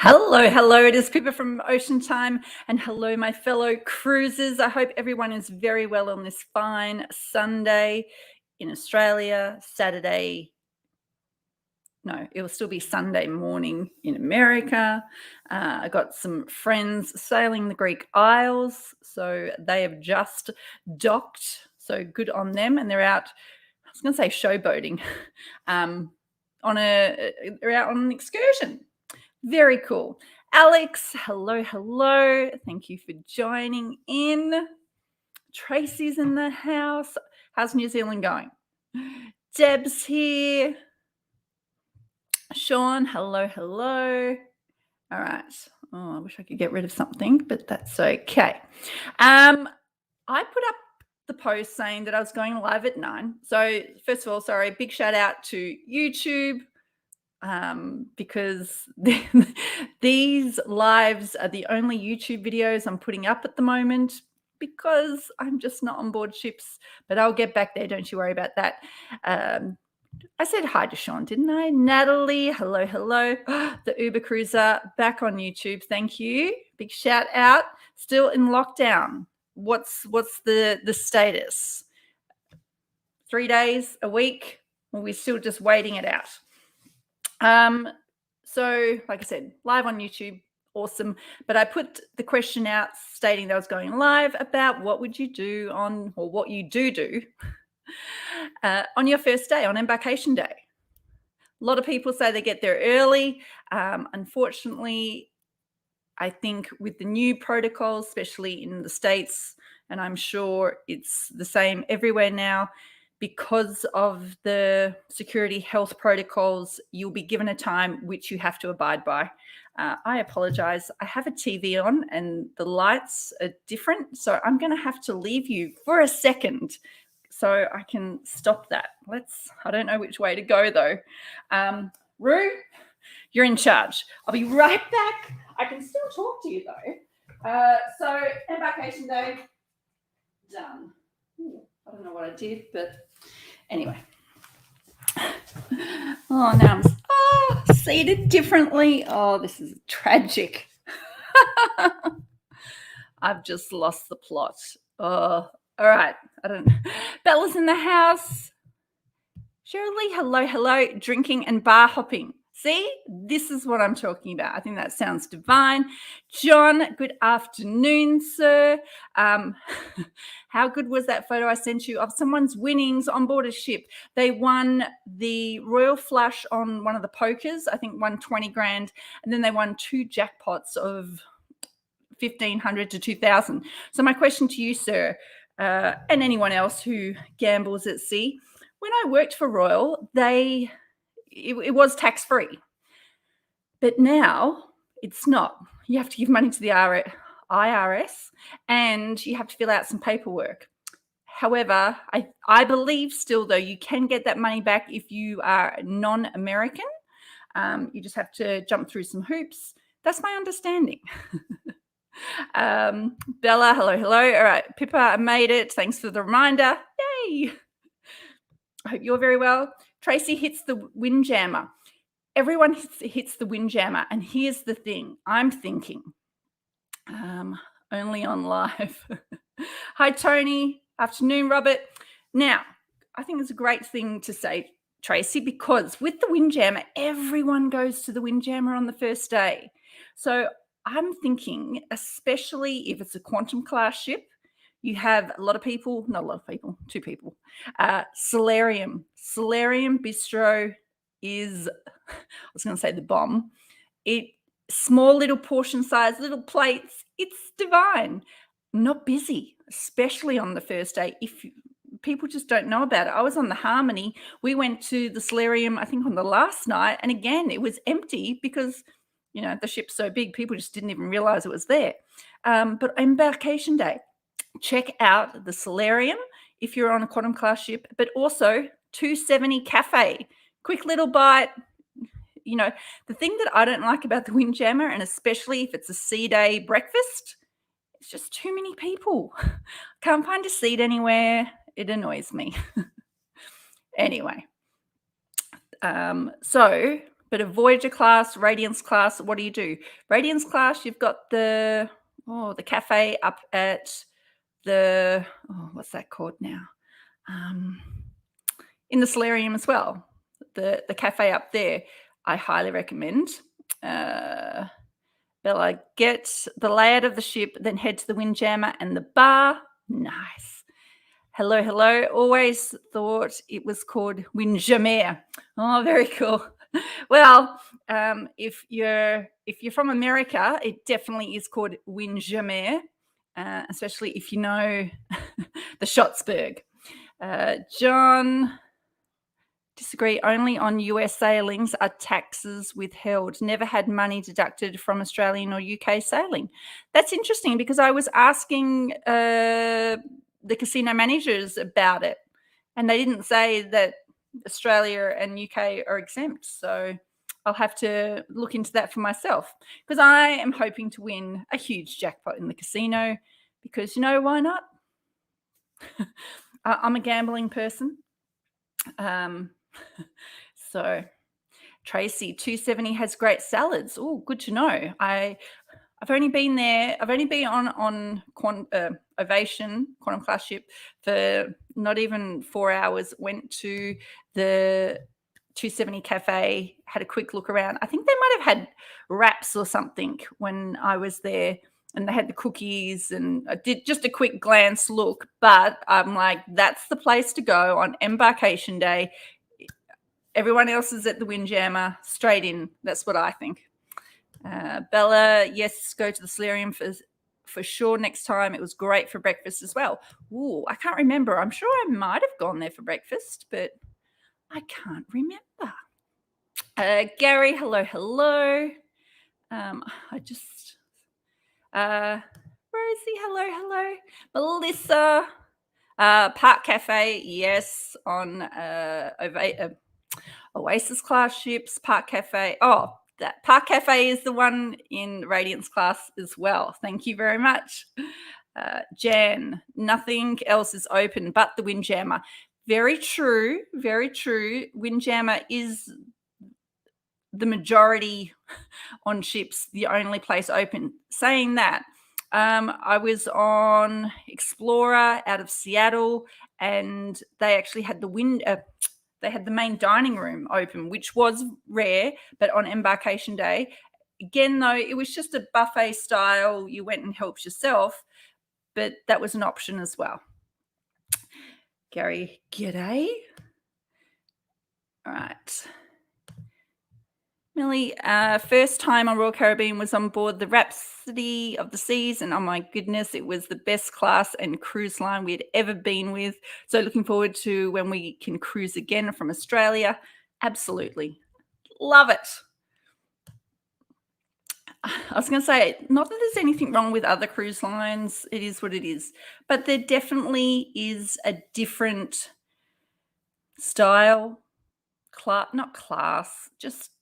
Hello, hello. It is Pippa from Ocean Time, and hello, my fellow cruisers. I hope everyone is very well on this fine Sunday in Australia, Saturday. No, it will still be Sunday morning in America. I got some friends sailing the Greek Isles, so they have just docked. So good on them, and they're out. I was going to say showboating, they're out on an excursion. Very cool. Alex, hello, hello. Thank you for joining in. Tracy's in the house. How's New Zealand going? Deb's here. Sean, hello, hello. All right. Oh, I wish I could get rid of something, but that's okay. I put up the post saying that I was going live at 9. So first of all, sorry, big shout out to YouTube. Because these lives are the only YouTube videos I'm putting up at the moment because I'm just not on board ships, but I'll get back there. Don't you worry about that. I said hi to Sean, didn't I? Natalie, hello, hello. The Uber Cruiser back on YouTube. Thank you. Big shout out. Still in lockdown. What's the status? 3 days, a week? Or we're still just waiting it out? So like I said, live on YouTube, awesome. But I put the question out stating that I was going live about what would you do or what you do on your first day, on embarkation day. A lot of people say they get there early. Unfortunately, I think with the new protocols, especially in the States, and I'm sure it's the same everywhere now, because of the security health protocols, you'll be given a time which you have to abide by. I apologize. I have a TV on and the lights are different. So I'm going to have to leave you for a second so I can stop that. I don't know which way to go though. Rue, you're in charge. I'll be right back. I can still talk to you though. So embarkation day, done. Ooh, I don't know what I did, but anyway. Oh, now I'm seated differently. Oh, this is tragic. I've just lost the plot. Oh, all right. I don't know. Bella's in the house. Shirley, hello, hello. Drinking and bar hopping. See, this is what I'm talking about. I think that sounds divine. John, good afternoon, sir. How good was that photo I sent you of someone's winnings on board a ship? They won the Royal Flush on one of the pokers, I think won 20 grand, and then they won 2 jackpots of 1,500 to 2,000. So my question to you, sir, and anyone else who gambles at sea, when I worked for Royal, it was tax-free. But now it's not. You have to give money to the IRS and you have to fill out some paperwork. However, I believe still, though, you can get that money back if you are non-American. You just have to jump through some hoops. That's my understanding. Bella, hello, hello. All right, Pippa, I made it. Thanks for the reminder. Yay. I hope you're very well. Tracy hits the windjammer. Everyone hits the windjammer. And here's the thing. I'm thinking, only on live. Hi, Tony. Afternoon, Robert. Now, I think it's a great thing to say, Tracy, because with the windjammer, everyone goes to the windjammer on the first day. So I'm thinking, especially if it's a quantum class ship, you have a lot of people, not a lot of people, 2 people. Solarium Bistro is, I was going to say the bomb. Small little portion size, little plates. It's divine. Not busy, especially on the first day. People just don't know about it. I was on the Harmony. We went to the Solarium, I think, on the last night. And again, it was empty because, the ship's so big, people just didn't even realize it was there. But embarkation day, check out the Solarium if you're on a quantum class ship, but also 270 Cafe. Quick little bite. The thing that I don't like about the Windjammer, and especially if it's a sea day breakfast, it's just too many people. Can't find a seat anywhere. It annoys me. Anyway, so But a Voyager class, Radiance class, what do? Radiance class, you've got the cafe up at the what's that called now? In the solarium as well. The cafe up there, I highly recommend. Bella, get the layout of the ship, then head to the Windjammer and the bar. Nice. Hello, hello. Always thought it was called Windjammer. Oh, very cool. Well, if you're from America, it definitely is called Windjammer, especially if you know the Schottsburg. John, disagree. Only on US sailings are taxes withheld. Never had money deducted from Australian or UK sailing. That's interesting because I was asking the casino managers about it, and they didn't say that Australia and UK are exempt. So I'll have to look into that for myself because I am hoping to win a huge jackpot in the casino because, why not? I'm a gambling person. So Tracy, 270 has great salads. Oh, good to know. I've only been there. I've only been on Ovation Quantum Class ship for not even 4 hours. Went to the 270 cafe, had a quick look around. I think they might have had wraps or something when I was there, and they had the cookies, and I did just a quick glance look. But I'm like, that's the place to go on embarkation day. Everyone else is at the Windjammer, straight in. That's what I think. Bella, yes, go to the solarium for sure next time. It was great for breakfast as well. Ooh, I can't remember. I'm sure I might have gone there for breakfast, but I can't remember. Gary, hello, hello. Rosie, hello. Melissa, Park Cafe, yes, on Oasis class ships, Park Cafe. Oh, that Park Cafe is the one in Radiance class as well. Thank you very much. Jan, nothing else is open but the Windjammer. Very true, very true. Windjammer is the majority on ships, the only place open. Saying that, I was on Explorer out of Seattle, and they actually had they had the main dining room open, which was rare, but on embarkation day, again, though, it was just a buffet style. You went and helped yourself, but that was an option as well. Gary, g'day. All right. Millie, first time on Royal Caribbean was on board the Rhapsody of the Seas, and oh my goodness, it was the best class and cruise line we had ever been with. So looking forward to when we can cruise again from Australia. Absolutely. Love it. I was going to say, not that there's anything wrong with other cruise lines. It is what it is. But there definitely is a different style, not class, just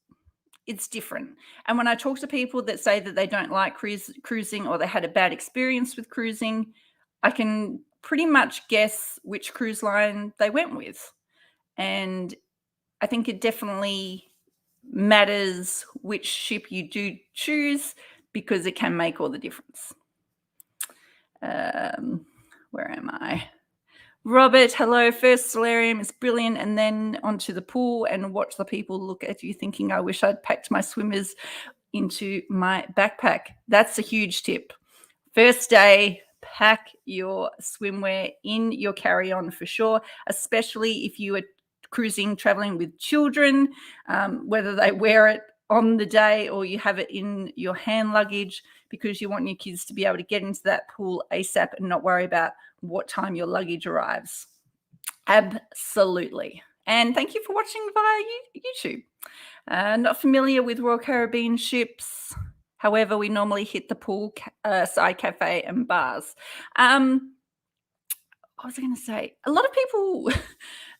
it's different. And when I talk to people that say that they don't like cruising or they had a bad experience with cruising, I can pretty much guess which cruise line they went with. And I think it definitely matters which ship you do choose because it can make all the difference. Where am I? Robert, hello. First solarium is brilliant, and then onto the pool and watch the people look at you thinking, I wish I'd packed my swimmers into my backpack. That's a huge tip. First day, pack your swimwear in your carry-on for sure, especially if you are cruising, traveling with children, whether they wear it on the day or you have it in your hand luggage, because you want your kids to be able to get into that pool ASAP and not worry about what time your luggage arrives. Absolutely. And thank you for watching via YouTube. Not familiar with Royal Caribbean ships. However, we normally hit the pool, side cafe and bars. What was I going to say? A lot of people,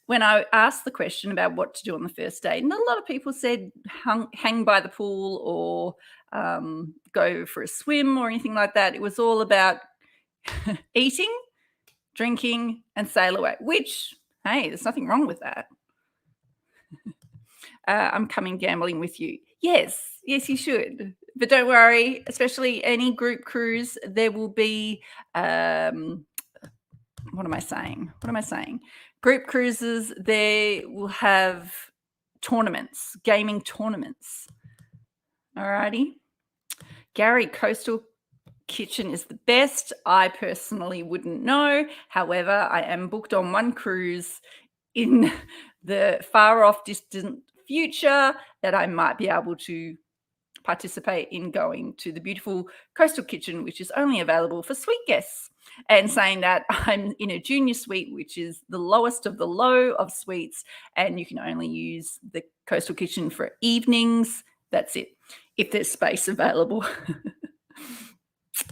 when I asked the question about what to do on the first day, not a lot of people said hang by the pool or go for a swim or anything like that. It was all about eating, drinking, and sail away, which, hey, there's nothing wrong with that. I'm coming gambling with you. Yes, you should. But don't worry, especially any group cruise, there will be what am I saying? Group cruises, they will have tournaments, gaming tournaments. Alrighty. Gary, Coastal Kitchen is the best. I personally wouldn't know. However, I am booked on one cruise in the far off distant future that I might be able to participate in going to the beautiful Coastal Kitchen, which is only available for suite guests. And saying that, I'm in a junior suite, which is the lowest of the low of suites, and you can only use the Coastal Kitchen for evenings. That's it, if there's space available.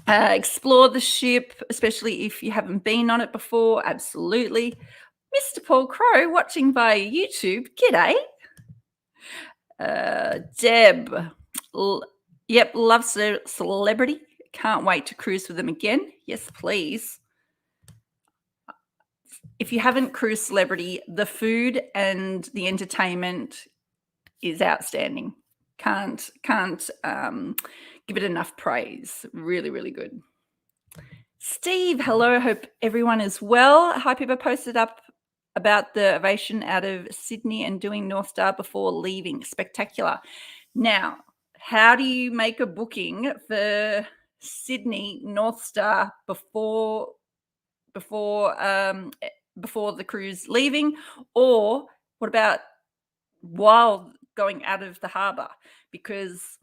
Explore the ship, especially if you haven't been on it before. Absolutely. Mr. Paul Crow, watching via YouTube. G'day. Deb. Yep, loves Celebrity. Can't wait to cruise with them again. Yes, please. If you haven't cruised Celebrity, the food and the entertainment is outstanding. Can't give it enough praise. Really, really good. Steve, hello. Hope everyone is well. Hi, people posted up about the ovation out of Sydney and doing North Star before leaving. Spectacular. Now, how do you make a booking for Sydney North Star before the cruise leaving, or what about while going out of the harbour? Because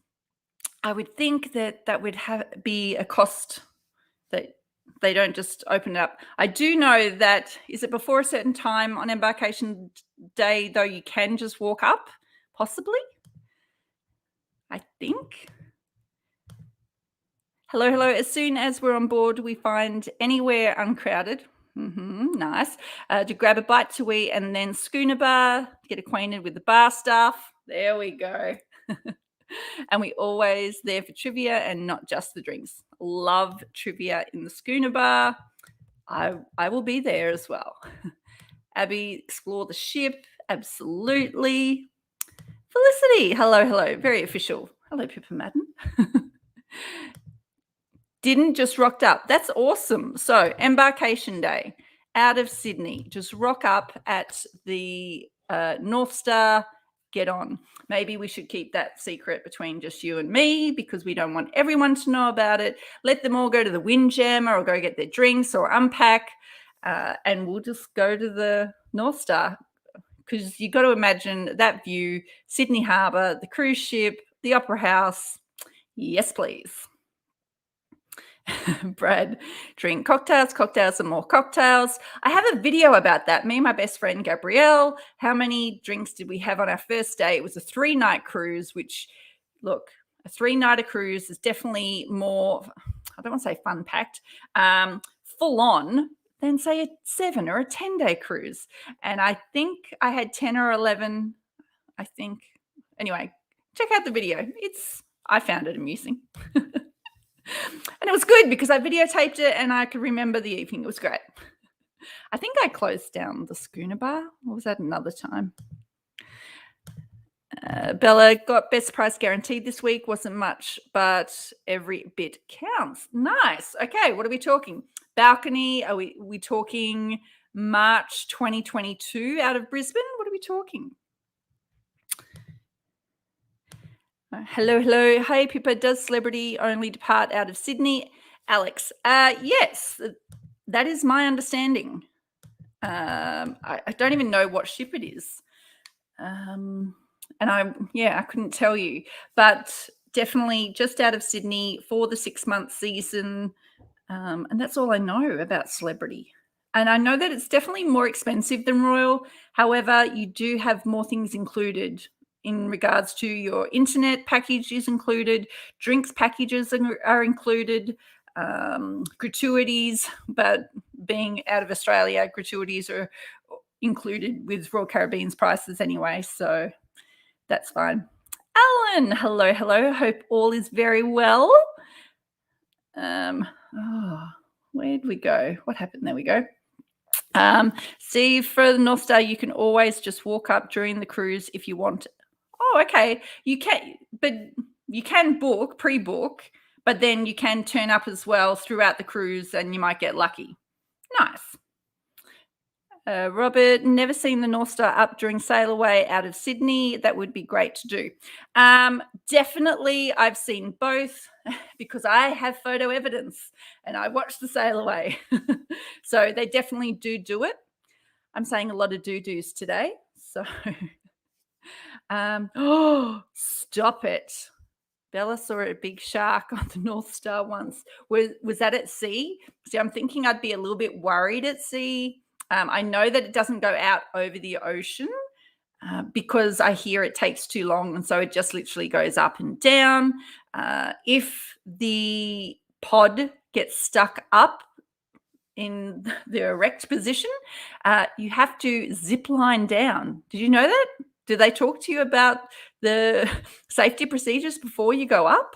I would think that would be a cost that they don't just open it up. I do know that, is it before a certain time on embarkation day, though, you can just walk up, possibly? I think. Hello. As soon as we're on board, we find anywhere uncrowded. Nice. To grab a bite to eat, and then schooner bar, get acquainted with the bar staff. There we go. And we always there for trivia and not just the drinks. Love trivia in the schooner bar. I will be there as well. Abby, explore the ship. Absolutely. Felicity, hello. Very official. Hello, Pippa Madden. Didn't just rocked up. That's awesome. So embarkation day out of Sydney. Just rock up at the North Star. Get on. Maybe we should keep that secret between just you and me, because we don't want everyone to know about it. Let them all go to the Windjammer or go get their drinks or unpack, and we'll just go to the North Star, because you got to imagine that view, Sydney Harbour, the cruise ship, the Opera House. Yes, please. Brad, drink cocktails and more cocktails. I have a video about that. Me and my best friend Gabrielle, how many drinks did we have on our first day? It was a 3-night cruise, which, look, a 3-nighter cruise is definitely more, I don't want to say fun packed, full on than say a 7 or a 10-day cruise. And I think I had 10 or 11, I think. Anyway, check out the video. I found it amusing. And it was good because I videotaped it and I could remember the evening. It was great. I think I closed down the schooner bar, or was that another time? Bella got best price guaranteed this week. Wasn't much, but every bit counts. Nice. Okay, what are we talking? Balcony, are we talking March 2022 out of Brisbane? What are we talking? Hello. Hey, Pippa, does Celebrity only depart out of Sydney? Alex, yes, that is my understanding. I don't even know what ship it is. And I couldn't tell you, but definitely just out of Sydney for the 6-month season. And that's all I know about Celebrity. And I know that it's definitely more expensive than Royal. However, you do have more things included in regards to your internet package is included, drinks packages are included, gratuities, but being out of Australia, gratuities are included with Royal Caribbean's prices anyway, so that's fine. Alan, hello. Hope all is very well. Where'd we go? What happened? There we go. Steve, for the North Star, you can always just walk up during the cruise if you want Oh, okay. But you can pre-book, but then you can turn up as well throughout the cruise and you might get lucky. Nice. Robert, never seen the North Star up during sail away out of Sydney. That would be great to do. Definitely, I've seen both because I have photo evidence and I watched the sail away. So they definitely do it. I'm saying a lot of do-dos today. So, oh, stop it. Bella saw a big shark on the North Star once. Was that at sea? See, I'm thinking I'd be a little bit worried at sea. I know that it doesn't go out over the ocean because I hear it takes too long, and so it just literally goes up and down. If the pod gets stuck up in the erect position, you have to zip line down. Did you know that? Do they talk to you about the safety procedures before you go up?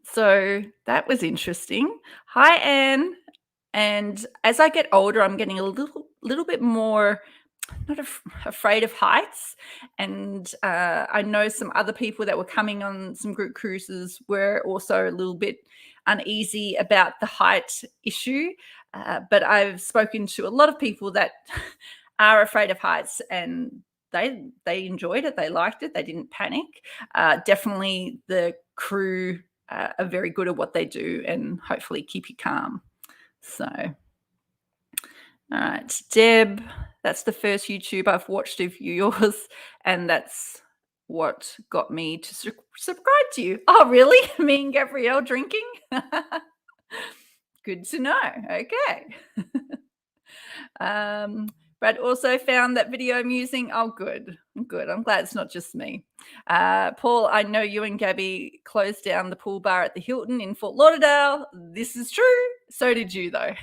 So that was interesting. Hi, Anne. And as I get older, I'm getting a little bit more not afraid of heights. And I know some other people that were coming on some group cruises were also a little bit uneasy about the height issue. But I've spoken to a lot of people that are afraid of heights, and they enjoyed it. They liked it. They didn't panic. Definitely the crew are very good at what they do and hopefully keep you calm. So, all right, Deb, that's the first YouTube I've watched of yours, and that's what got me to subscribe to you. Oh, really? Me and Gabrielle drinking? Good to know. Okay. Brad also found that video amusing. Oh, good. I'm glad it's not just me. Paul, I know you and Gabby closed down the pool bar at the Hilton in Fort Lauderdale. This is true. So did you, though.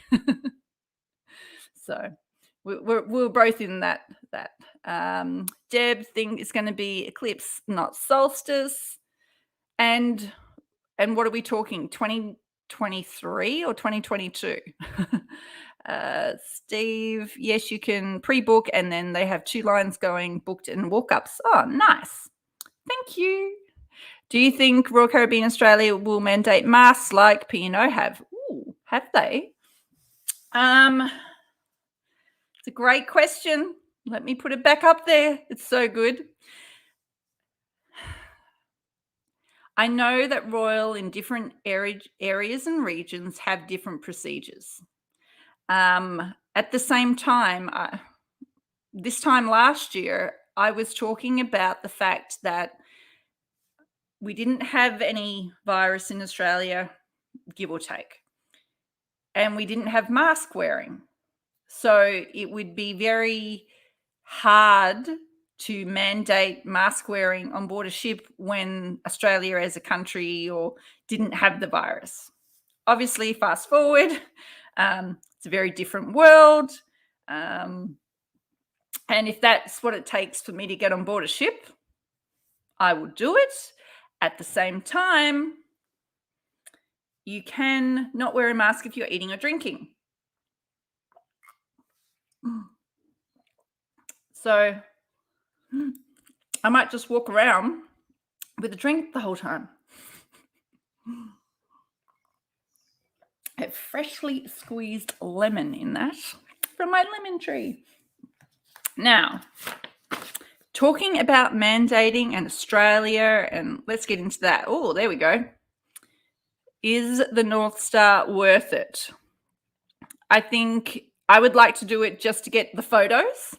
So we're both in that. Deb think it's going to be eclipse, not solstice. And what are we talking? 2023 or 2022? Steve, yes, you can pre-book, and then they have 2 lines going, booked and walk-ups. Oh, nice. Thank you. Do you think Royal Caribbean Australia will mandate masks like P&O have? Ooh, have they? It's a great question. Let me put it back up there. It's so good. I know that Royal in different areas and regions have different procedures. At the same time, this time last year, I was talking about the fact that we didn't have any virus in Australia, give or take, and we didn't have mask wearing. So it would be very hard to mandate mask wearing on board a ship when Australia as a country or didn't have the virus. Obviously, fast forward, it's a very different world. And if that's what it takes for me to get on board a ship, I will do it. At the same time, you can not wear a mask if you're eating or drinking. So I might just walk around with a drink the whole time. A freshly squeezed lemon in that from my lemon tree. Now, talking about mandating and Australia, and let's get into that. Oh, there we go. Is the North Star worth it? I think I would like to do it just to get the photos.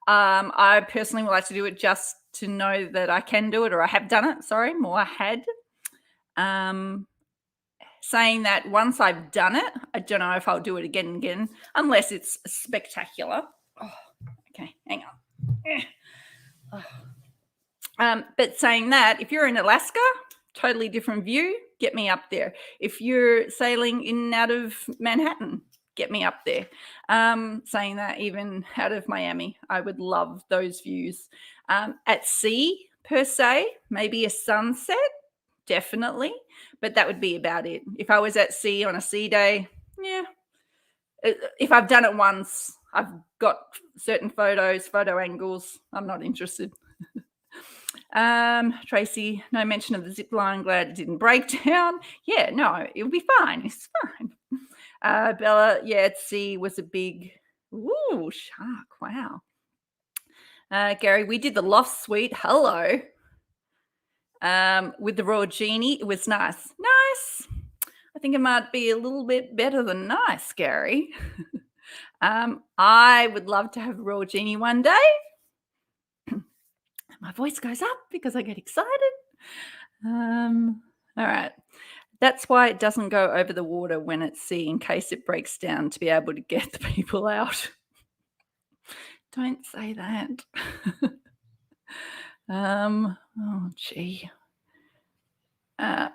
I personally would like to do it just to know that I can do it, or I have done it. Sorry, more I had. Saying that once I've done it, I don't know if I'll do it again and again, unless it's spectacular. Oh, okay, hang on. But saying that, if you're in Alaska, totally different view, get me up there. If you're sailing in and out of Manhattan, get me up there. Saying that, even out of Miami, I would love those views. At sea, per se, maybe a sunset, definitely, but that would be about it. If I was at sea on a sea day, yeah. If I've done it once, I've got certain photo angles, I'm not interested. Tracy, no mention of the zip line. Glad it didn't break down. Yeah, no, it'll be fine. It's fine. Bella, yeah, sea was a big, ooh, shark. Wow. Gary, we did the loft suite. Hello. With the raw genie, it was nice. Nice. I think it might be a little bit better than nice, Gary. I would love to have a raw genie one day. My voice goes up because I get excited. All right. That's why it doesn't go over the water when it's sea in case it breaks down to be able to get the people out. Don't say that. Oh, gee. I'm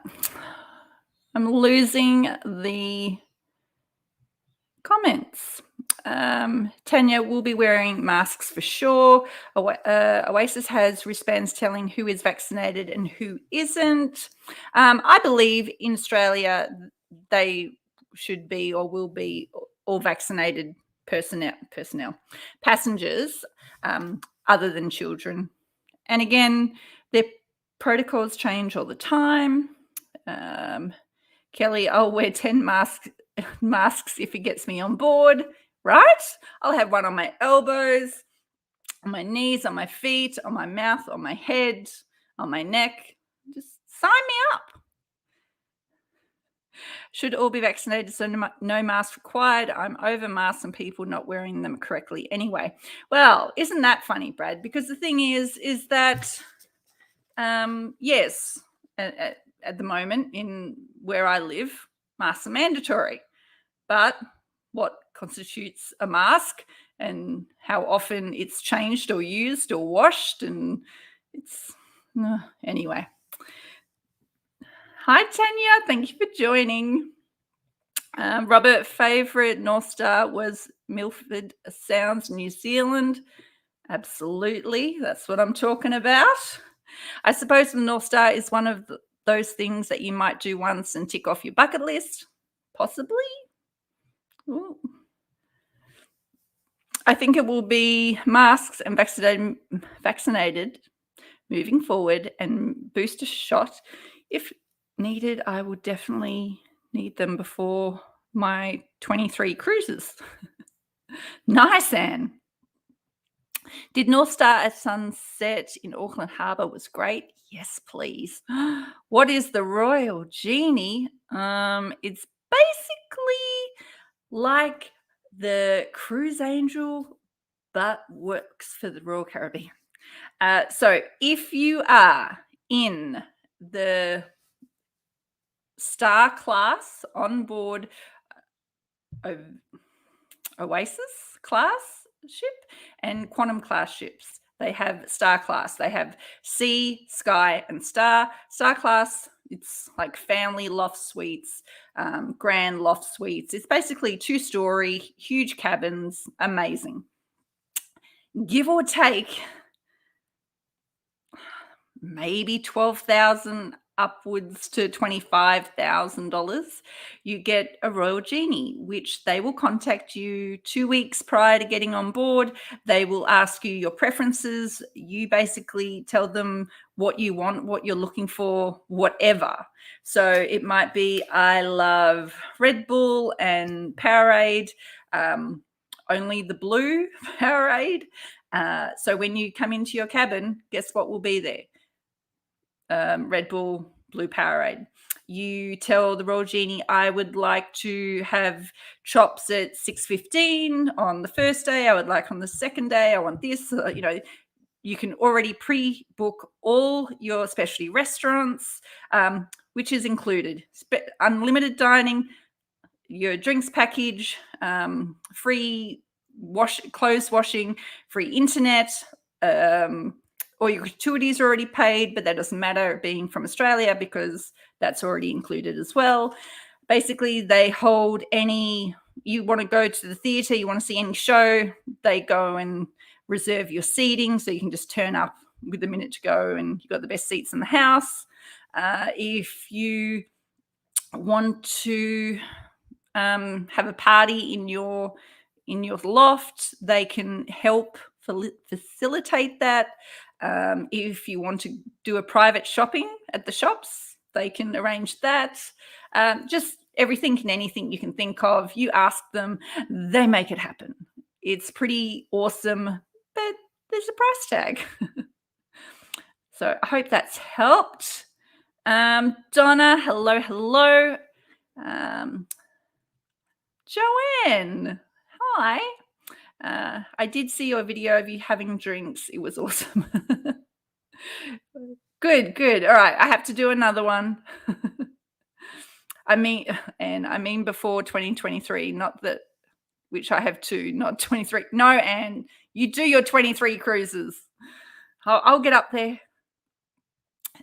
losing the comments. Tanya will be wearing masks for sure. Oasis has wristbands telling who is vaccinated and who isn't. I believe in Australia they should be or will be all vaccinated passengers, other than children. And again, their protocols change all the time. Kelly, I'll wear 10 masks if it gets me on board, right? I'll have one on my elbows, on my knees, on my feet, on my mouth, on my head, on my neck. Just sign me up. Should all be vaccinated, so no mask required. I'm over masks and people not wearing them correctly anyway. Well, isn't that funny, Brad? Because the thing is that, yes, at the moment in where I live, masks are mandatory. But what constitutes a mask and how often it's changed or used or washed, and it's anyway. Hi, Tanya. Thank you for joining. Robert, favourite North Star was Milford Sounds, New Zealand. Absolutely. That's what I'm talking about. I suppose the North Star is one of those things that you might do once and tick off your bucket list. Possibly. Ooh. I think it will be masks and vaccinated moving forward, and booster shot if needed. I will definitely need them before my 23 cruises. Nice, Anne. Did North Star at sunset in Auckland Harbour was great? Yes, please. What is the Royal Genie? It's basically like the Cruise Angel, but works for the Royal Caribbean. So if you are in the Star class on board Oasis class ship and Quantum class ships, they have Star class. They have Sea, Sky, and Star. Star class, it's like family loft suites, grand loft suites. It's basically 2-story, huge cabins, amazing. Give or take, maybe $12,000 upwards to $25,000, you get a Royal Genie, which they will contact you 2 weeks prior to getting on board. They will ask you your preferences. You basically tell them what you want, what you're looking for, whatever. So it might be, I love Red Bull and Powerade, only the blue Powerade. So when you come into your cabin, guess what will be there? Red Bull, blue Powerade. You tell the Royal Genie, I would like to have chops at 6:15 on the first day. I would like on the second day. I want this. You can already pre-book all your specialty restaurants, which is included. Unlimited dining, your drinks package, free clothes washing, free internet, or your gratuities are already paid, but that doesn't matter being from Australia because that's already included as well. Basically, they hold you want to go to the theatre, you want to see any show, they go and reserve your seating so you can just turn up with a minute to go and you've got the best seats in the house. If you want to have a party in your loft, they can help facilitate that. If you want to do a private shopping at the shops, they can arrange that. Just everything and anything you can think of, you ask them, they make it happen. It's pretty awesome, but there's a price tag. So I hope that's helped. Donna, hello. Joanne, hi. I did see your video of you having drinks. It was awesome. Good. All right, I have to do another one. I mean before 2023, not that, which I have two, not 23. No, and you do your 23 cruises. I'll get up there.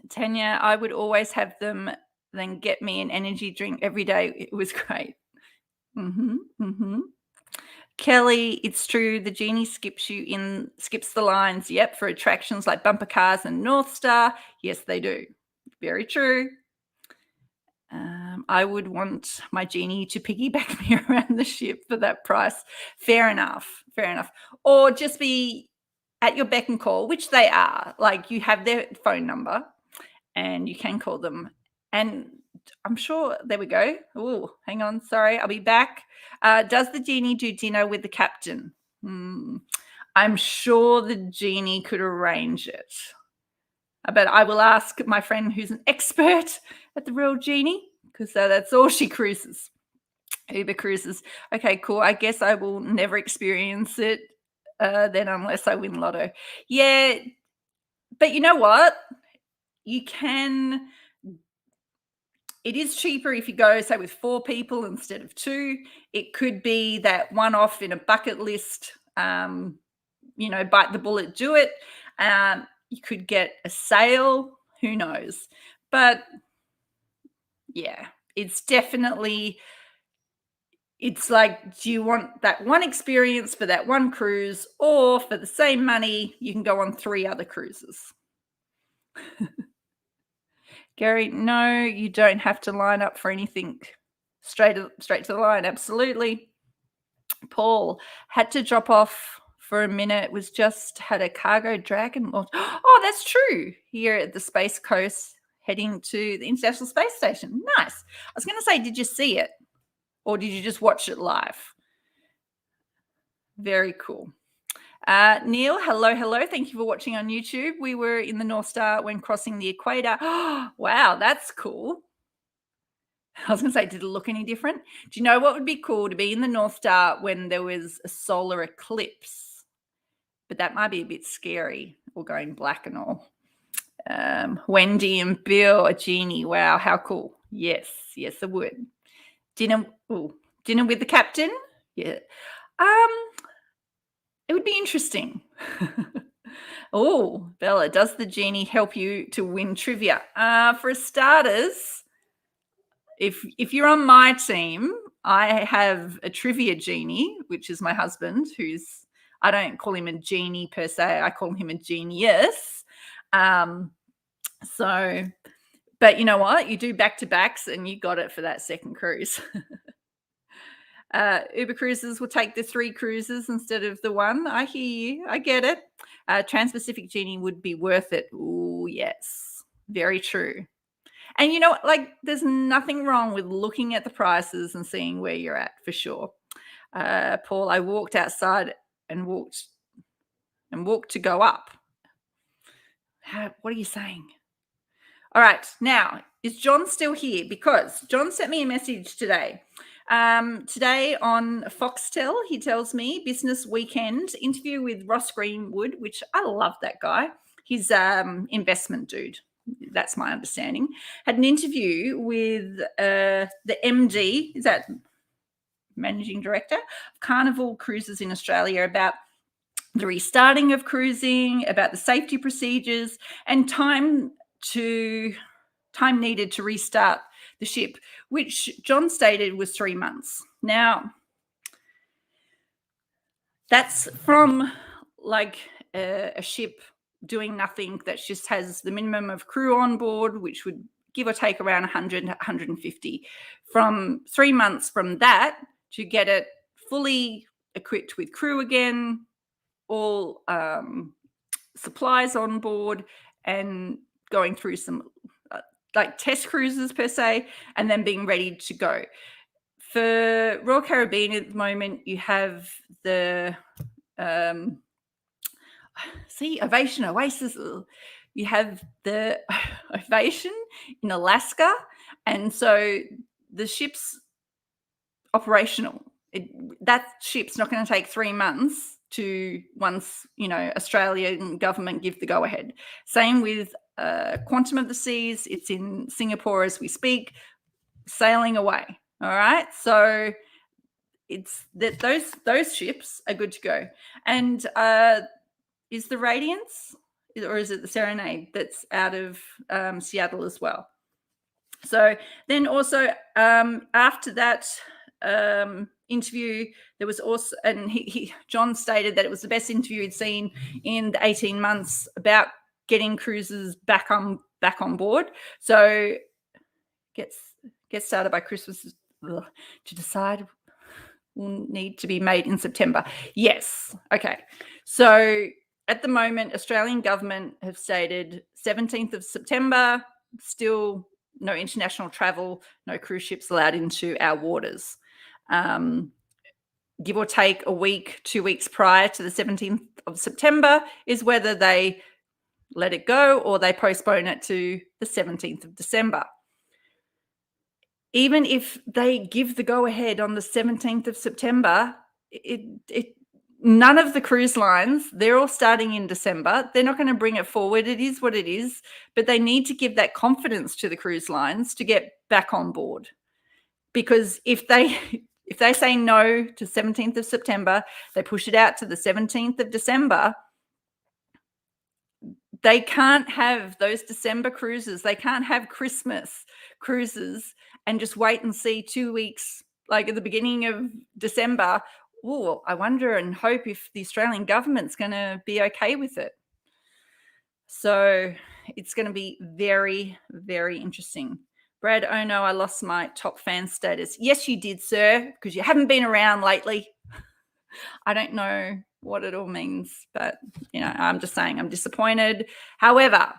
Tanya, I would always have them then get me an energy drink every day. It was great. Kelly, it's true. The Genie skips the lines. Yep, for attractions like bumper cars and North Star. Yes, they do. Very true. I would want my Genie to piggyback me around the ship for that price. Fair enough. Or just be at your beck and call, which they are. Like, you have their phone number and you can call them. And I'm sure, there we go. Oh, hang on. Sorry, I'll be back. Does the Genie do dinner with the captain? I'm sure the Genie could arrange it. But I will ask my friend who's an expert at the Real Genie, because that's all she cruises. Uber cruises. Okay, cool. I guess I will never experience it then, unless I win lotto. Yeah, but you know what? You can. It is cheaper if you go, say, with 4 people instead of 2. It could be that one off in a bucket list. Bite the bullet, do it. You could get a sale. Who knows? But yeah, it's definitely. It's like, do you want that one experience for that one cruise, or for the same money, you can go on 3 other cruises? Gary, no, you don't have to line up for anything. Straight to the line, absolutely. Paul, had to drop off for a minute, had a cargo dragon launch. Oh, that's true. Here at the Space Coast, heading to the International Space Station. Nice. I was going to say, did you see it? Or did you just watch it live? Very cool. Neil, hello. Thank you for watching on YouTube. We were in the North Star when crossing the equator. Wow, that's cool. I was going to say, did it look any different? Do you know what would be cool? To be in the North Star when there was a solar eclipse. But that might be a bit scary, or going black and all. Wendy and Bill, a Genie. Wow, how cool. Yes, I would. Dinner with the captain? Yeah. It would be interesting. Oh, Bella, does the Genie help you to win trivia? For starters, if you're on my team, I have a trivia Genie, which is my husband, I don't call him a genie per se, I call him a genius. But you know what? You do back-to-backs and you got it for that second cruise. Uber cruises will take the 3 cruises instead of the 1. I hear you. I get it. Trans-Pacific Genie would be worth it. Oh, yes. Very true. And you know, there's nothing wrong with looking at the prices and seeing where you're at, for sure. Paul, I walked outside and walked to go up. What are you saying? All right. Now, is John still here? Because John sent me a message today. Today on Foxtel, he tells me Business Weekend interview with Ross Greenwood, which I love that guy. He's investment dude. That's my understanding. Had an interview with the MD, is that Managing Director of Carnival Cruises in Australia, about the restarting of cruising, about the safety procedures, and time needed to restart the ship, which John stated was 3 months. Now, that's from a ship doing nothing that just has the minimum of crew on board, which would give or take around 100, 150. From 3 months from that to get it fully equipped with crew again, all supplies on board and going through some like test cruises per se, and then being ready to go. For Royal Caribbean at the moment, you have the Ovation Oasis. You have the Ovation in Alaska, and so the ship's operational. That ship's not going to take 3 months to once Australian government give the go ahead. Same with Quantum of the Seas. It's in Singapore as we speak, sailing away. All right, so it's that those ships are good to go. And is the Radiance, or is it the Serenade that's out of Seattle as well? So then also after that interview, there was also, and John stated that it was the best interview he'd seen in the 18 months about getting cruises back on board. So get started by Christmas to decide will need to be made in September. Yes. Okay. So at the moment, Australian government have stated 17th of September, still no international travel, no cruise ships allowed into our waters. Give or take a week, 2 weeks prior to the 17th of September is whether they let it go or they postpone it to the 17th of December. Even if they give the go ahead on the 17th of September, none of the cruise lines, they're all starting in December. They're not going to bring it forward. It is what it is, but they need to give that confidence to the cruise lines to get back on board. Because if they say no to 17th of September, they push it out to the 17th of December, they can't have those December cruises. They can't have Christmas cruises and just wait and see 2 weeks, like at the beginning of December. Oh, I wonder and hope if the Australian government's going to be okay with it. So it's going to be very, very interesting. Brad, oh no, I lost my top fan status. Yes, you did, sir, because you haven't been around lately. I don't know what it all means, but I'm just saying I'm disappointed. However,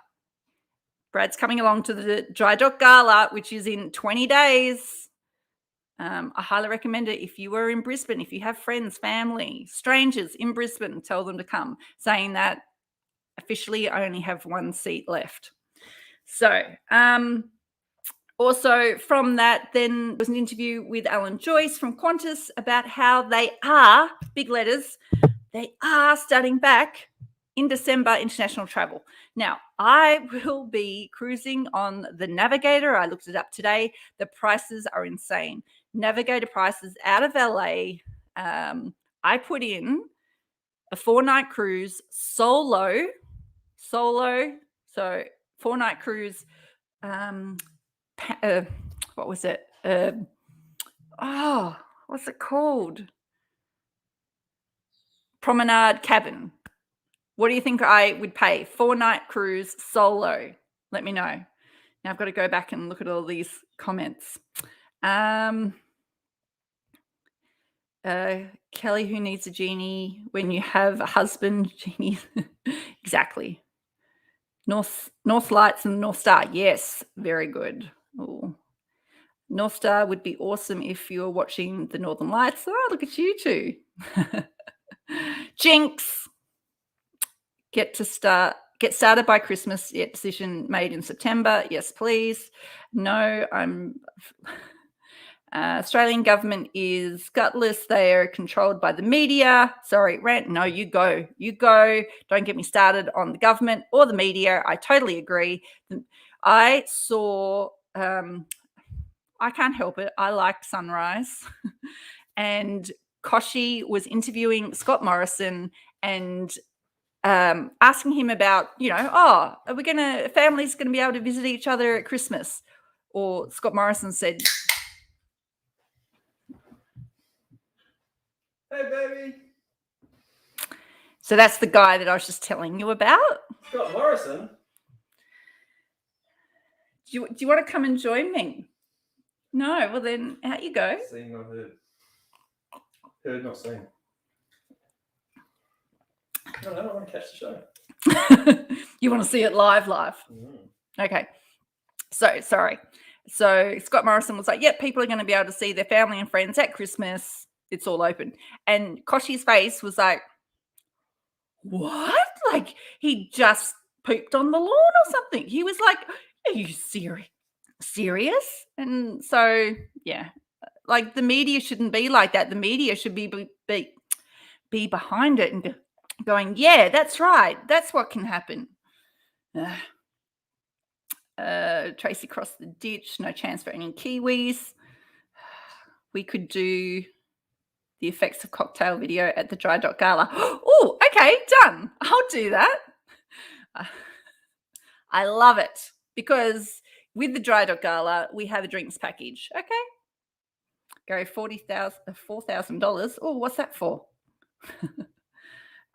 Brad's coming along to the Dry Dock Gala, which is in 20 days. I highly recommend it. If you were in Brisbane, if you have friends, family, strangers in Brisbane, tell them to come, saying that officially I only have one seat left. So also from that, then there was an interview with Alan Joyce from Qantas about how they are, big letters, they are starting back in December international travel. Now, I will be cruising on the Navigator. I looked it up today. The prices are insane. Navigator prices out of LA. I put in a 4-night cruise solo. So 4-night cruise. What was it? What's it called? Promenade cabin. What do you think I would pay? 4-night cruise solo. Let me know. Now I've got to go back and look at all these comments. Kelly, who needs a genie when you have a husband? Genie. Exactly. North Lights and North Star. Yes, very good. Ooh. North Star would be awesome if you're watching the Northern Lights. Oh, look at you two. Jinx. Get started by Christmas. Yet decision made in September. Yes, please. No, I'm Australian government is gutless. They are controlled by the media. Sorry, rant. No, you go. Don't get me started on the government or the media. I totally agree. I saw, I can't help it. I like Sunrise. And Koshi was interviewing Scott Morrison and asking him about, are families going to be able to visit each other at Christmas? Or Scott Morrison said, "Hey, baby." So that's the guy that I was just telling you about. Scott Morrison. Do you want to come and join me? No, well then out you go. Seen, not heard. Heard, not seen. No, I don't want to catch the show. You want to see it live? Okay. So sorry. So Scott Morrison was like, yep, people are going to be able to see their family and friends at Christmas. It's all open. And Koshi's face was like, what? Like he just pooped on the lawn or something. He was like, are you serious? And so, yeah, like the media shouldn't be like that. The media should be behind it and going, yeah, that's right. That's what can happen. Tracy crossed the ditch. No chance for any Kiwis. We could do the effects of cocktail video at the Dry Dock Gala. Oh, okay, done. I'll do that. I love it because with the Dry Dock Gala, we have a drinks package. Okay. Go $4,000. Oh, what's that for?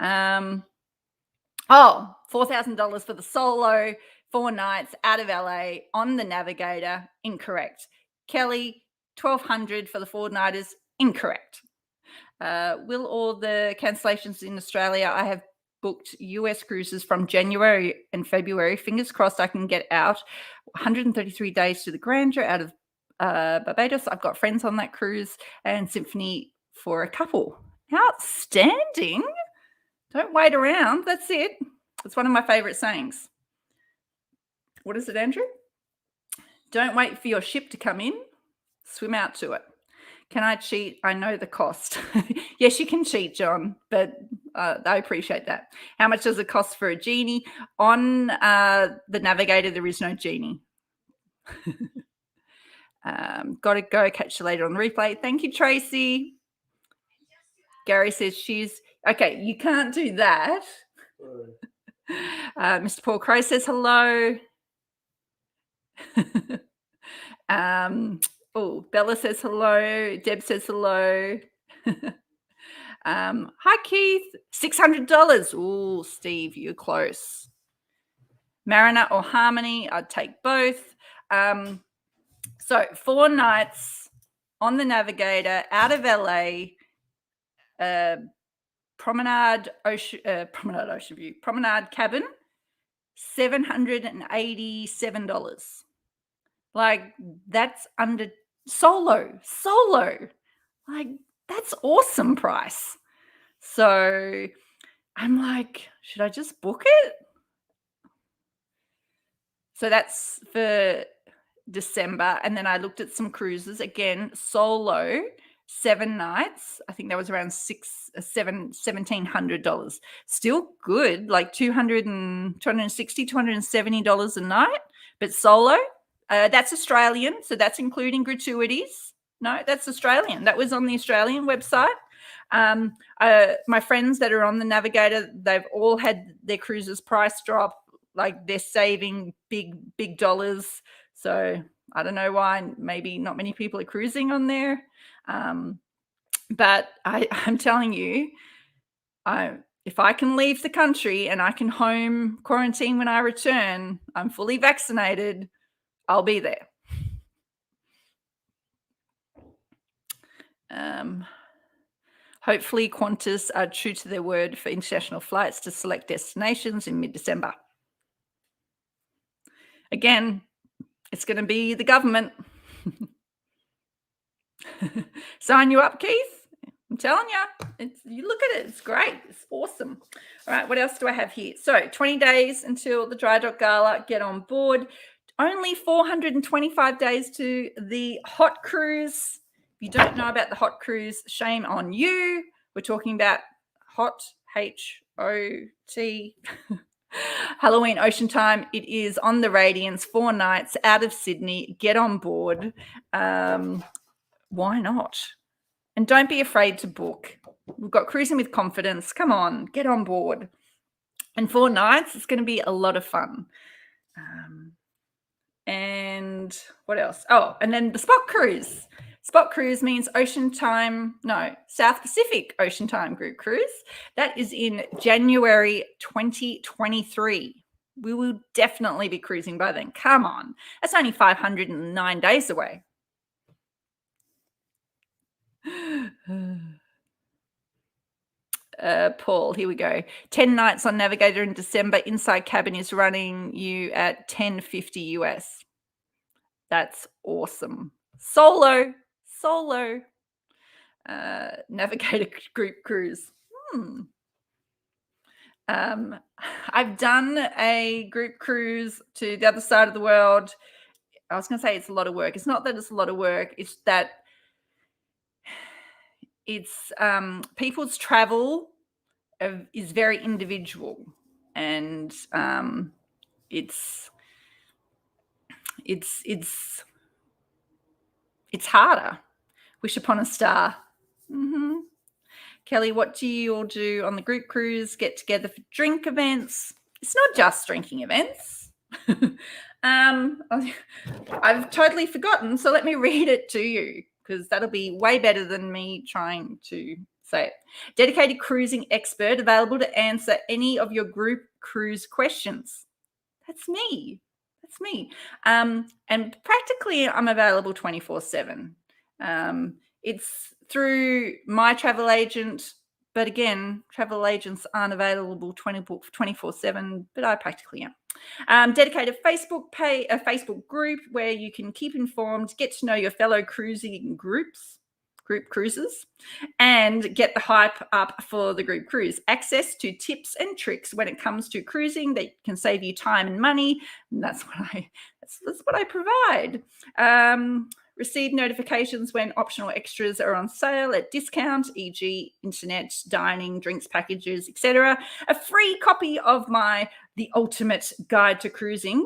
$4,000 for the solo, 4 nights out of LA on the Navigator. Incorrect. Kelly, $1,200 for the 4-nighters. Incorrect. Will all the cancellations in Australia? I have booked US cruises from January and February. Fingers crossed I can get out. 133 days to the Grandeur out of Barbados. I've got friends on that cruise, and Symphony for a couple. Outstanding. Don't wait around. That's it. It's one of my favorite sayings. What is it, Andrew? Don't wait for your ship to come in. Swim out to it. Can I cheat? I know the cost. Yes, you can cheat, John, but I appreciate that. How much does it cost for a Genie? On the Navigator, there is no Genie. Got to go. Catch you later on the replay. Thank you, Tracy. Gary says she's... Okay, you can't do that. Mr. Paul Crow says hello. Bella says hello. Deb says hello. Hi, Keith. $600. Oh, Steve, you're close. Mariner or Harmony, I'd take both. So 4 nights on the Navigator out of LA, Promenade cabin, $787. Like that's under solo. Like that's awesome price. So I'm like, should I just book it? So that's for December. And then I looked at some cruises again, solo, 7 nights. I think that was around $1,700. Still good, like $260, $270 a night, but solo. That's Australian, so that's including gratuities. No, that's Australian. That was on the Australian website. My friends that are on the Navigator, they've all had their cruises price drop. Like they're saving big dollars. So I don't know why. Maybe not many people are cruising on there. But I'm telling you, if I can leave the country and I can home quarantine when I return, I'm fully vaccinated, I'll be there. Hopefully Qantas are true to their word for international flights to select destinations in mid-December. Again, it's going to be the government. Sign you up, Keith. I'm telling you, you look at it. It's great. It's awesome. All right, what else do I have here? So 20 days until the Dry Dock Gala. Get on board. Only 425 days to the hot cruise. If you don't know about the hot cruise, shame on you. We're talking about hot, H-O-T, Halloween Ocean Time. It is on the Radiance, 4 nights out of Sydney. Get on board. Why not? And don't be afraid to book. We've got Cruising with Confidence. Come on, get on board. And 4 nights, it's going to be a lot of fun. And what else? Oh, and then the Spot Cruise. Spot Cruise means South Pacific Ocean Time Group Cruise. That is in January 2023. We will definitely be cruising by then. Come on. That's only 509 days away. Paul, here we go. 10 nights on Navigator in December. Inside cabin is running you at $10.50 US. That's awesome. Solo. Navigator group cruise. I've done a group cruise to the other side of the world. I was going to say it's a lot of work. It's not that it's a lot of work. It's that it's people's travel is very individual, and it's harder. Wish upon a star. Kelly, what do you all do on the group cruise? Get together for drink events? It's not just drinking events. I've totally forgotten, so let me read it to you, because that'll be way better than me trying to say it. Dedicated cruising expert available to answer any of your group cruise questions. That's me. And practically I'm available 24/7. It's through my travel agent, but again, travel agents aren't available 24/7, but I practically am. Dedicated Facebook group where you can keep informed, get to know your fellow cruising group cruises, and get the hype up for the group cruise. Access to tips and tricks when it comes to cruising that can save you time and money. And that's what I provide. Receive notifications when optional extras are on sale at discount, e.g. internet, dining, drinks packages, etc. A free copy of The Ultimate Guide to Cruising,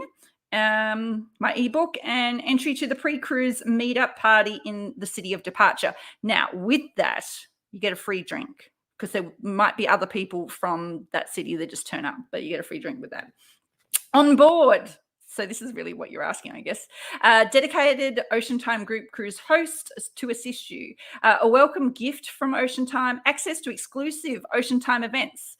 my ebook, and entry to the pre-cruise meetup party in the city of departure. Now, with that, you get a free drink, because there might be other people from that city that just turn up, but you get a free drink with that. On board. So this is really what you're asking, I guess. Dedicated Ocean Time group cruise host to assist you. A welcome gift from Ocean Time. Access to exclusive Ocean Time events,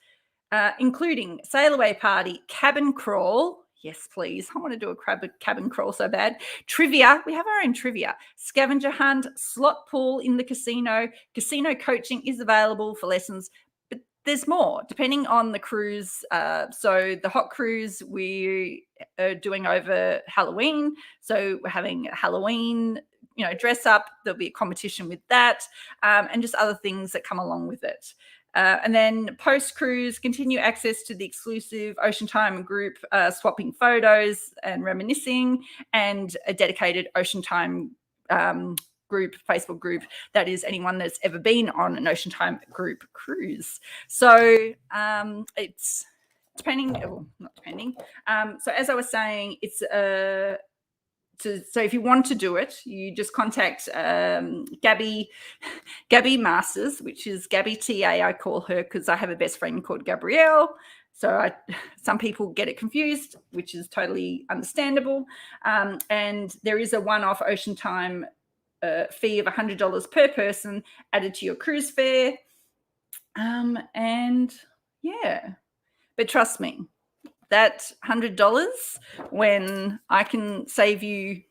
including sail away party, cabin crawl. Yes, please. I want to do a cabin crawl so bad. Trivia. We have our own trivia. Scavenger hunt, slot pool in the casino. Casino coaching is available for lessons. But there's more, depending on the cruise. So the hot cruise we are doing over Halloween. So we're having Halloween, dress up. There'll be a competition with that, and just other things that come along with it. And then post-cruise, continue access to the exclusive Ocean Time group, swapping photos and reminiscing, and a dedicated Ocean Time group, Facebook group, that is anyone that's ever been on an Ocean Time group cruise. So it's not depending. So as I was saying, it's so if you want to do it, you just contact Gabby Masters, which is Gabby TA. I call her because I have a best friend called Gabrielle. So some people get it confused, which is totally understandable. And there is a one-off Ocean Time fee of $100 per person added to your cruise fare. And yeah, but trust me, that $100, when I can save you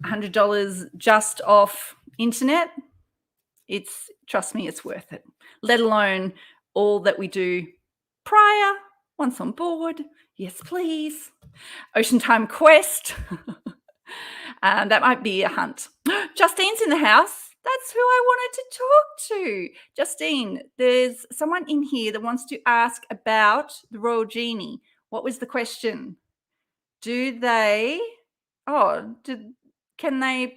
$100 just off internet, trust me, it's worth it. Let alone all that we do prior, once on board. Yes, please. Ocean Time Quest. That might be a hunt. Justine's in the house. That's who I wanted to talk to. Justine, there's someone in here that wants to ask about the Royal Genie. What was the question? Can they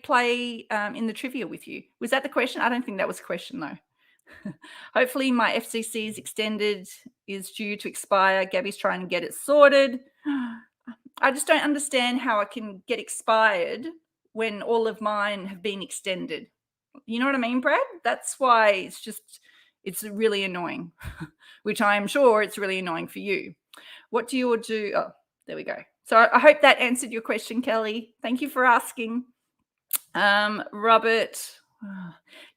play in the trivia with you? Was that the question? I don't think that was the question, though. Hopefully my FCC's extended is due to expire. Gabby's trying to get it sorted. I just don't understand how it can get expired when all of mine have been extended. You know what I mean, Brad? That's why it's really annoying, which I am sure it's really annoying for you. What do you all do? Oh, there we go. So I hope that answered your question, Kelly. Thank you for asking. Robert,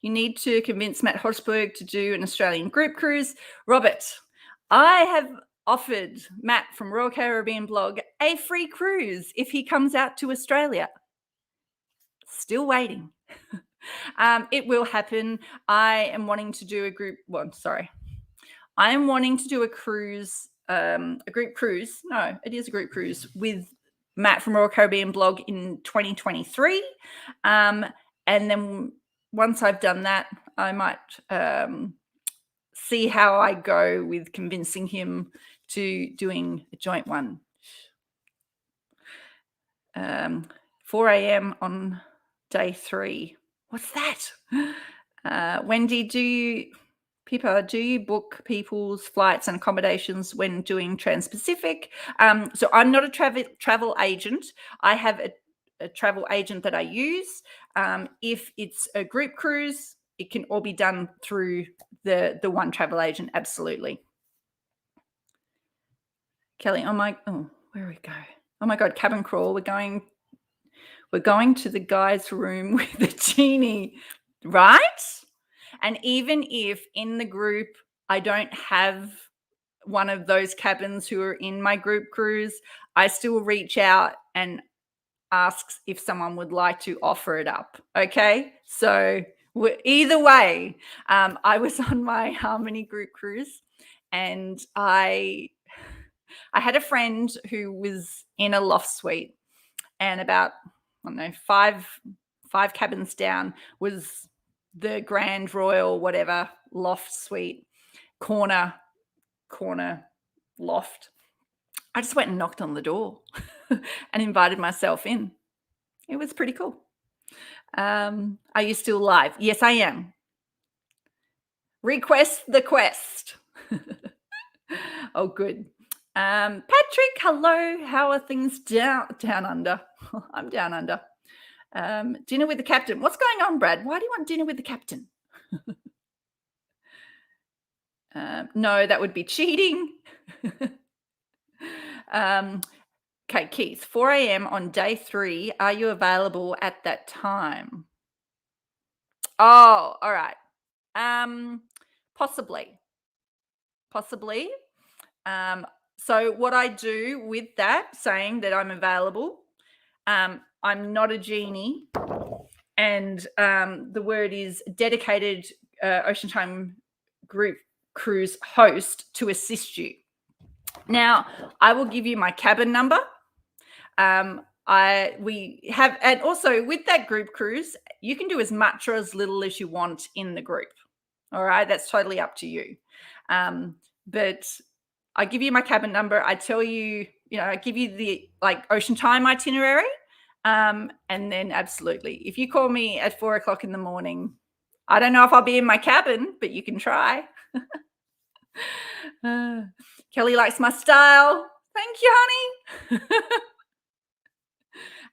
you need to convince Matt Horsburgh to do an Australian group cruise. Robert, I have offered Matt from Royal Caribbean Blog a free cruise if he comes out to Australia. Still waiting. It will happen. I am wanting to do a group. Well, sorry. I am wanting to do a cruise, a group cruise. No, it is a group cruise with Matt from Royal Caribbean Blog in 2023. And then once I've done that, I might see how I go with convincing him to doing a joint one. 4 a.m. on day 3. What's that? Wendy, Pippa, do you book people's flights and accommodations when doing Trans-Pacific? So I'm not a travel agent. I have a travel agent that I use. If it's a group cruise, it can all be done through the one travel agent. Absolutely. Kelly, where we go? Oh my God, cabin crawl. We're going to the guy's room with the genie, right? And even if in the group I don't have one of those cabins who are in my group cruise, I still reach out and ask if someone would like to offer it up. Okay, so either way, I was on my Harmony group cruise, and I had a friend who was in a loft suite, and about, I don't know, five cabins down was the Grand Royal whatever loft suite, corner loft. I just went and knocked on the door and invited myself in. It was pretty cool. Are you still live? Yes, I am. Request the quest. Oh, good. Patrick, hello. How are things down under? I'm down under. Dinner with the captain. What's going on, Brad? Why do you want dinner with the captain? No, that would be cheating. Okay, Keith, 4 a.m. on day 3. Are you available at that time? Oh, all right. Possibly. So what I do with that, saying that I'm available, I'm not a genie, and the word is dedicated Ocean Time group cruise host to assist you. Now, I will give you my cabin number. We have, and also with that group cruise, you can do as much or as little as you want in the group. All right, that's totally up to you. But I give you my cabin number. I tell you, I give you the Ocean Time itinerary. And then absolutely, if you call me at 4 o'clock in the morning, I don't know if I'll be in my cabin, but you can try. Kelly likes my style. Thank you, honey.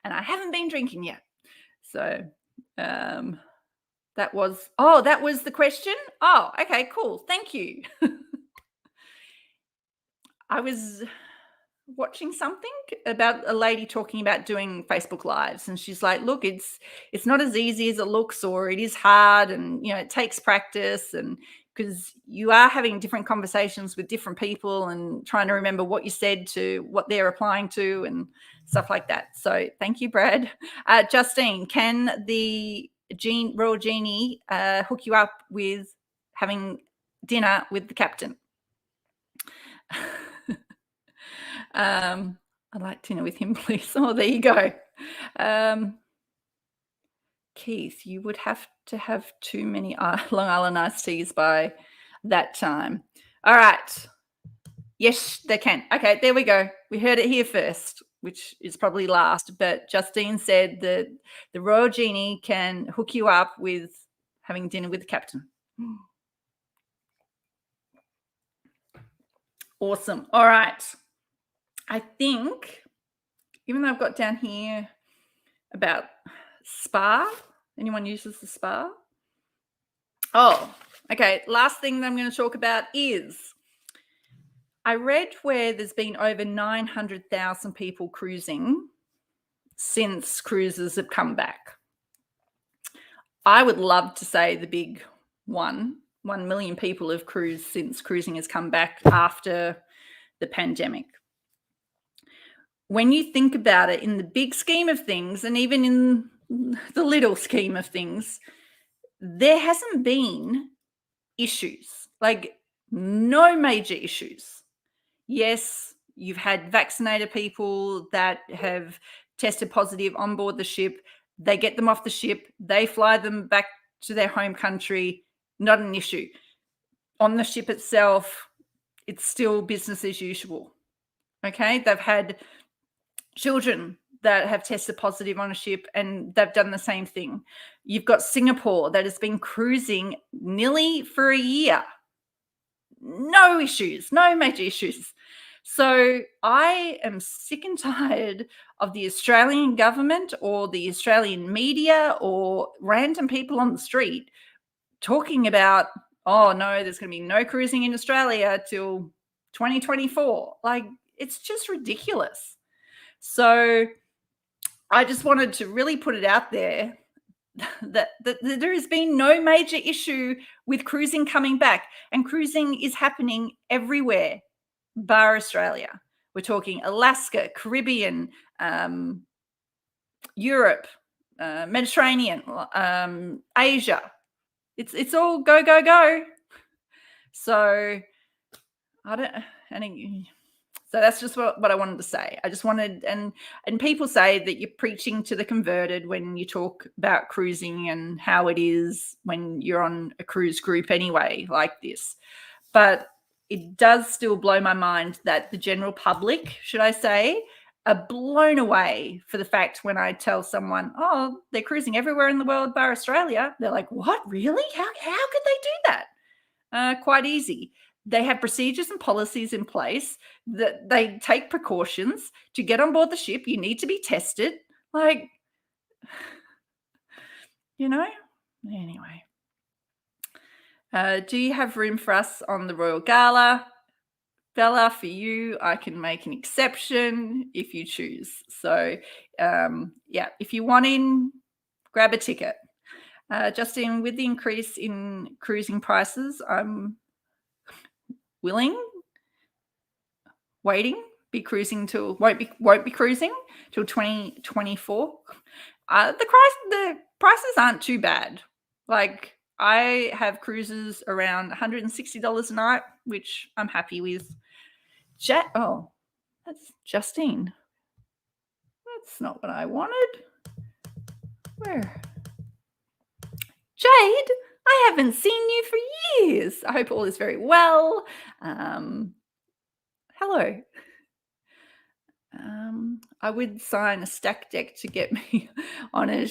And I haven't been drinking yet. So that was the question. Oh, okay, cool. Thank you. I was watching something about a lady talking about doing Facebook Lives, and she's like, look, it's not as easy as it looks, or it is hard, and it takes practice, and because you are having different conversations with different people and trying to remember what you said to what they're replying to and stuff like that. So thank you, Brad. Justine, can the Royal Genie hook you up with having dinner with the captain? I'd like dinner with him, please. Oh, there you go. Keith, you would have to have too many Long Island iced teas by that time. All right. Yes, they can. Okay, there we go. We heard it here first, which is probably last. But Justine said that the Royal Genie can hook you up with having dinner with the captain. Awesome. All right. I think, even though I've got down here about spa, anyone uses the spa? Oh, okay. Last thing that I'm going to talk about is I read where there's been over 900,000 people cruising since cruises have come back. I would love to say the big 1 million people have cruised since cruising has come back after the pandemic. When you think about it in the big scheme of things, and even in the little scheme of things, there hasn't been issues. Like, No major issues. Yes, you've had vaccinated people that have tested positive on board the ship. They get them off the ship, they fly them back to their home country. Not an issue. On the ship itself, it's still business as usual. Okay, they've had children that have tested positive on a ship and they've done the same thing. You've got Singapore that has been cruising nearly for a year. No issues, no major issues. So I am sick and tired of the Australian government or the Australian media or random people on the street talking about, oh no, there's going to be no cruising in Australia till 2024. Like, it's just ridiculous. So I just wanted to really put it out there that there has been no major issue with cruising coming back, and cruising is happening everywhere bar Australia. We're talking Alaska, Caribbean, Europe, Mediterranean, Asia. It's all go, go, go. So so that's just what I wanted to say. I just wanted, and people say that you're preaching to the converted when you talk about cruising and how it is when you're on a cruise group anyway, like this. But it does still blow my mind that the general public, should I say, are blown away for the fact when I tell someone, oh, they're cruising everywhere in the world bar Australia. They're like, what, really? How could they do that? Quite easy. They have procedures and policies in place that they take precautions to get on board the ship. You need to be tested. Like, anyway. Do you have room for us on the Royal Gala? Bella, for you, I can make an exception if you choose. So, if you want in, grab a ticket. Justin, with the increase in cruising prices, I'm won't be cruising till 2024. The prices aren't too bad. Like, I have cruises around $160 a night, which I'm happy with. Oh, that's Justine. That's not what I wanted. Where? Jade, I haven't seen you for years. I hope all is very well. Hello. I would sign a stack deck to get me on a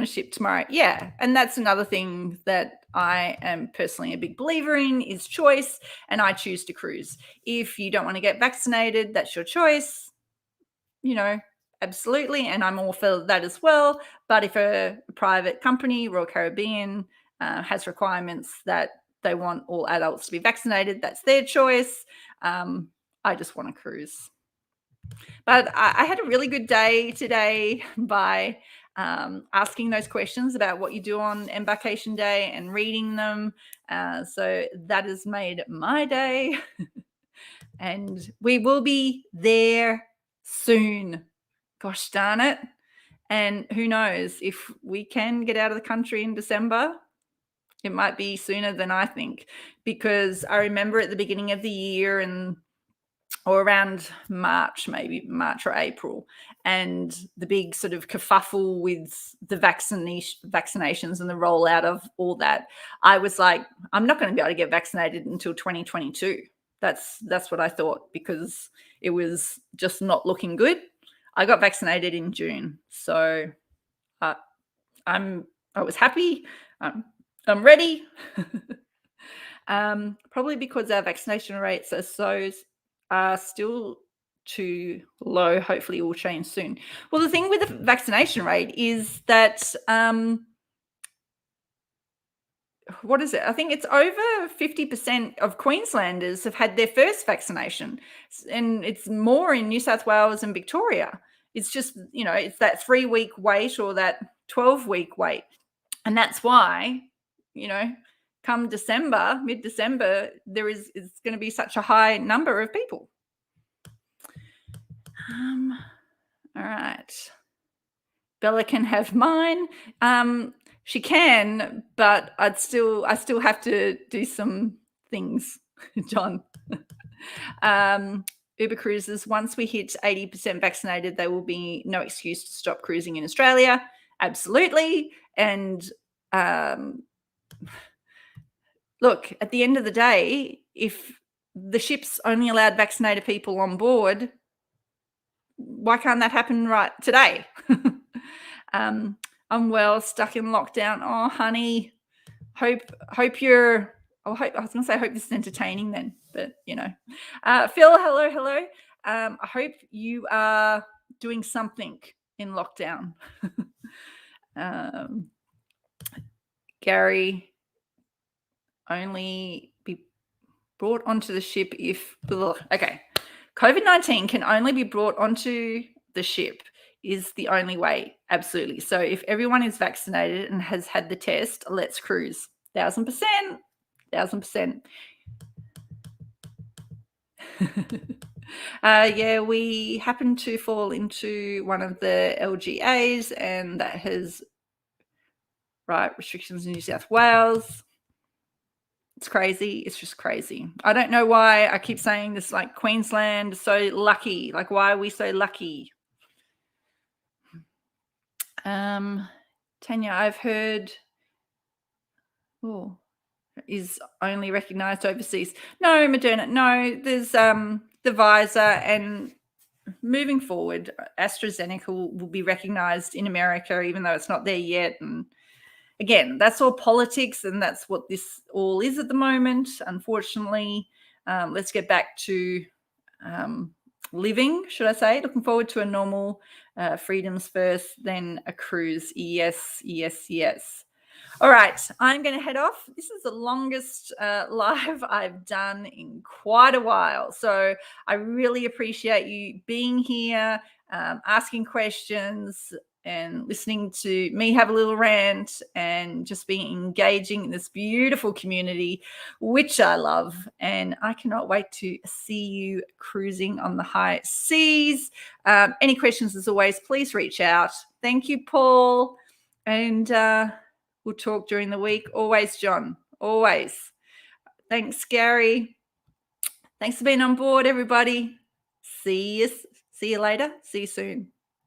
ship tomorrow. Yeah, and that's another thing that I am personally a big believer in is choice, and I choose to cruise. If you don't want to get vaccinated, that's your choice. Absolutely, and I'm all for that as well. But if a private company, Royal Caribbean, has requirements that they want all adults to be vaccinated, that's their choice. I just want to cruise. But I had a really good day today by asking those questions about what you do on embarkation day and reading them. So that has made my day. And we will be there soon. Gosh darn it. And who knows, if we can get out of the country in December, it might be sooner than I think, because I remember at the beginning of the year or around March or April, and the big sort of kerfuffle with the vaccinations and the rollout of all that, I was like, I'm not going to be able to get vaccinated until 2022. That's what I thought, because it was just not looking good. I got vaccinated in June, so I was happy. I'm ready. Probably because our vaccination rates are still too low. Hopefully it will change soon. Well, the thing with the vaccination rate is that what is it? I think it's over 50% of Queenslanders have had their first vaccination, and it's more in New South Wales and Victoria. It's just, it's that 3-week wait or that 12-week wait. And that's why, come December, mid-December, it's going to be such a high number of people. All right. Bella can have mine. She can, but I still have to do some things. John. Uber cruises, once we hit 80% vaccinated, there will be no excuse to stop cruising in Australia. Absolutely. And look, at the end of the day, if the ship's only allowed vaccinated people on board, why can't that happen right today? I'm well, stuck in lockdown. Oh, honey, hope you're. I was going to say, I hope this is entertaining then, but Phil, hello. I hope you are doing something in lockdown. Gary, only be brought onto the ship if. Okay, COVID-19 can only be brought onto the ship is the only way. Absolutely. So if everyone is vaccinated and has had the test, let's cruise. 1000%. Yeah, we happen to fall into one of the LGAs, and that has restrictions in New South Wales. It's crazy. It's just crazy. I don't know why I keep saying this, like Queensland is so lucky. Like, why are we so lucky? Tanya, I've heard is only recognized overseas. No, Moderna, no, there's the Pfizer, and moving forward, AstraZeneca will be recognized in America, even though it's not there yet. And again, that's all politics, and that's what this all is at the moment, unfortunately. Let's get back to living, should I say, looking forward to a normal freedoms first, then a cruise. Yes. All right, I'm going to head off. This is the longest live I've done in quite a while. So I really appreciate you being here, asking questions, and listening to me have a little rant, and just being engaging in this beautiful community, which I love. And I cannot wait to see you cruising on the high seas. Any questions, as always, please reach out. Thank you, Paul. And we'll talk during the week. Always, John. Always. Thanks, Gary. Thanks for being on board, everybody. See you later. See you soon.